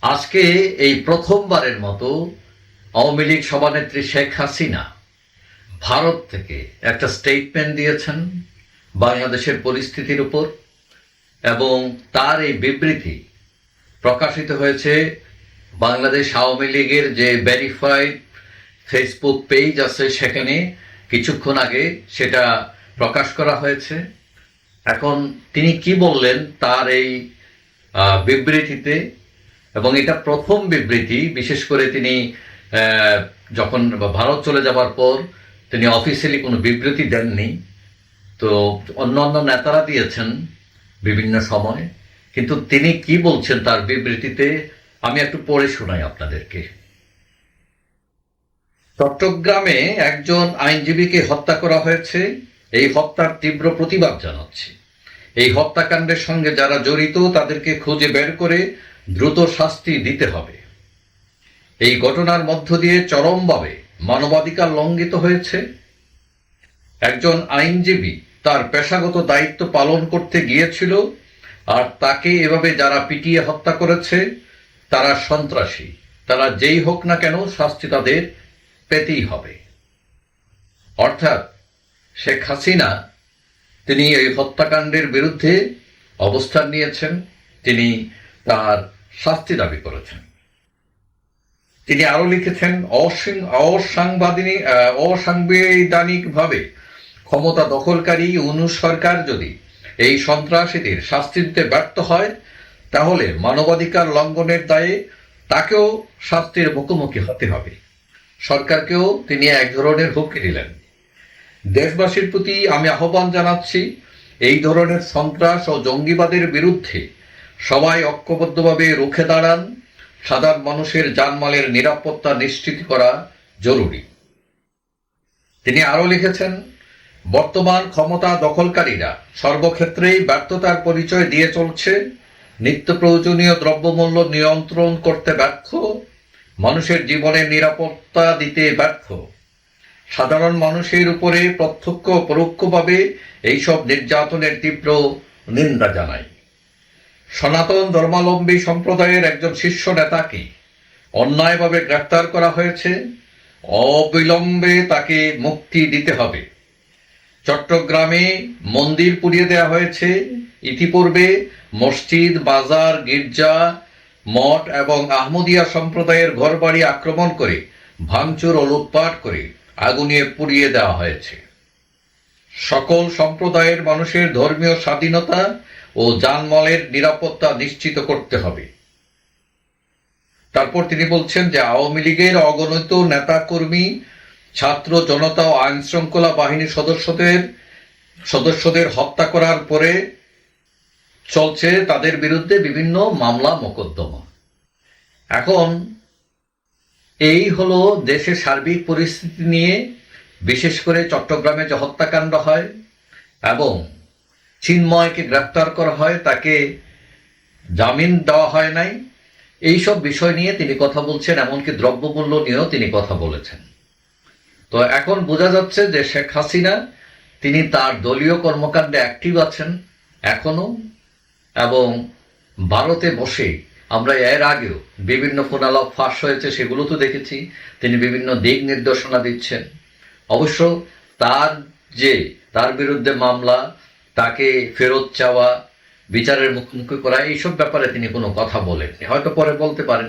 আজকে এই প্রথমবারের মতো আওয়ামী লীগ সভানেত্রী শেখ হাসিনা ভারত থেকে একটা স্টেটমেন্ট দিয়েছেন বাংলাদেশের পরিস্থিতির উপর, এবং তার এই বিবৃতি প্রকাশিত হয়েছে বাংলাদেশ আওয়ামী লীগের যে ভেরিফাইড ফেসবুক পেজ আছে সেখানে কিছুক্ষণ আগে সেটা প্রকাশ করা হয়েছে। এখন তিনি কি বললেন তার এই বিবৃতিতে, এবং এটা প্রথম বিবৃতি, বিশেষ করে তিনি যখন ভারত চলে যাবার পর তিনি অফিসিয়ালি কোনো বিবৃতি দেননি, তো অন্যান্য নেতারা দিয়েছেন বিভিন্ন সময়, কিন্তু তিনি কি বলছেন তার বিবৃতিতে আমি একটু পড়ে শোনাই আপনাদেরকে। চট্টগ্রামে একজন আইনজীবীকে হত্যা করা হয়েছে, এই হত্যার তীব্র প্রতিবাদ জানাচ্ছি। এই হত্যাকাণ্ডের সঙ্গে যারা জড়িত তাদেরকে খুঁজে বের করে দ্রুত শাস্তি দিতে হবে। এই ঘটনার মধ্য দিয়ে চরমভাবে মানবাধিকার লঙ্ঘিত হয়েছে। একজন আইনজীবী তার পেশাগত দায়িত্ব পালন করতে গিয়েছিল, আর তাকে এভাবে যারা পিটিয়ে হত্যা করেছে তারা সন্ত্রাসী। তারা যেই হোক না কেন শাস্তি তাদের পেতেই হবে। অর্থাৎ শেখ হাসিনা তিনি এই হত্যাকাণ্ডের বিরুদ্ধে অবস্থান নিয়েছেন, তিনি তার শাস্তি দাবি করেছেন। তিনি আরো লিখেছেন, অসাংবিধানিকভাবে ক্ষমতা দখলকারী ইউনূস সরকার যদি এই সন্ত্রাসীদের শাস্তি দিতে ব্যর্থ হয় তাহলে মানবাধিকার লঙ্ঘনের দায়ে তাকেও শাস্তির মুখোমুখি হতে হবে। সরকারকেও তিনি এক ধরনের হুমকি দিলেন। দেশবাসীর প্রতি আমি আহ্বান জানাচ্ছি, এই ধরনের সন্ত্রাস ও জঙ্গিবাদের বিরুদ্ধে সবাই ঐক্যবদ্ধভাবে রুখে দাঁড়ান। সাধারণ মানুষের জানমালের নিরাপত্তা নিশ্চিত করা জরুরি। তিনি আরো লিখেছেন, বর্তমান ক্ষমতা দখলকারীরা সর্বক্ষেত্রেই ব্যর্থতার পরিচয় দিয়ে চলছে। নিত্য প্রয়োজনীয় দ্রব্যমূল্য নিয়ন্ত্রণ করতে ব্যর্থ, মানুষের জীবনের নিরাপত্তা দিতে ব্যর্থ। সাধারণ মানুষের উপরে প্রত্যক্ষ পরোক্ষভাবে এইসব নির্যাতনের তীব্র নিন্দা জানাই। সনাতন ধর্মাবলম্বী সম্প্রদায়ের একজন শীর্ষ নেতাকে অন্যায়ভাবে গ্রেফতার করা হয়েছে, অবিলম্বে তাকে মুক্তি দিতে হবে। চট্টগ্রামে মন্দির পুড়িয়ে দেওয়া হয়েছে। ইতিপূর্বে মসজিদ, বাজার, গির্জা, মঠ এবং আহমদিয়া সম্প্রদায়ের ঘরবাড়ি আক্রমণ করে ভাঙচুর ও লুটপাট করে আগুনে পুড়িয়ে দেওয়া হয়েছে। সকল সম্প্রদায়ের মানুষের ধর্মীয় স্বাধীনতা ও জানমালের নিরাপত্তা নিশ্চিত করতে হবে। তারপর তিনি বলছেন যে আওয়ামী লীগের অগণিত নেতা কর্মী, ছাত্র জনতা ও আইন শৃঙ্খলা বাহিনীর সদস্যদের হত্যা করার পরে চলছে তাদের বিরুদ্ধে বিভিন্ন মামলা মোকদ্দমা। এখন এই হলো দেশের সার্বিক পরিস্থিতি নিয়ে, বিশেষ করে চট্টগ্রামে যে হত্যাকাণ্ড হয় এবং চিন্ময়কে গ্রেফতার করা হয়, তাকে জামিন দেওয়া হয় নাই, এইসব বিষয় নিয়ে তিনি কথা বলছেন, এমনকি দ্রব্যমূল্য নিয়েও তিনি কথা বলেছেন। তো এখন বোঝা যাচ্ছে যে শেখ হাসিনা তিনি তার দলীয় কর্মকাণ্ডে অ্যাক্টিভ আছেন এখনো, এবং ভারতে বসে আমরা এর আগেও বিভিন্ন ফোনালাপ ফাঁস হয়েছে, সেগুলো তো দেখেছি। তিনি বিভিন্ন দিক নির্দেশনা দিচ্ছেন। অবশ্য তার বিরুদ্ধে মামলা, তাকে ফেরত চাওয়া, বিচারের মুখোমুখি করা, এইসব ব্যাপারে তিনি কোনো কথা বলেননি, হয়তো পরে বলতে পারেন।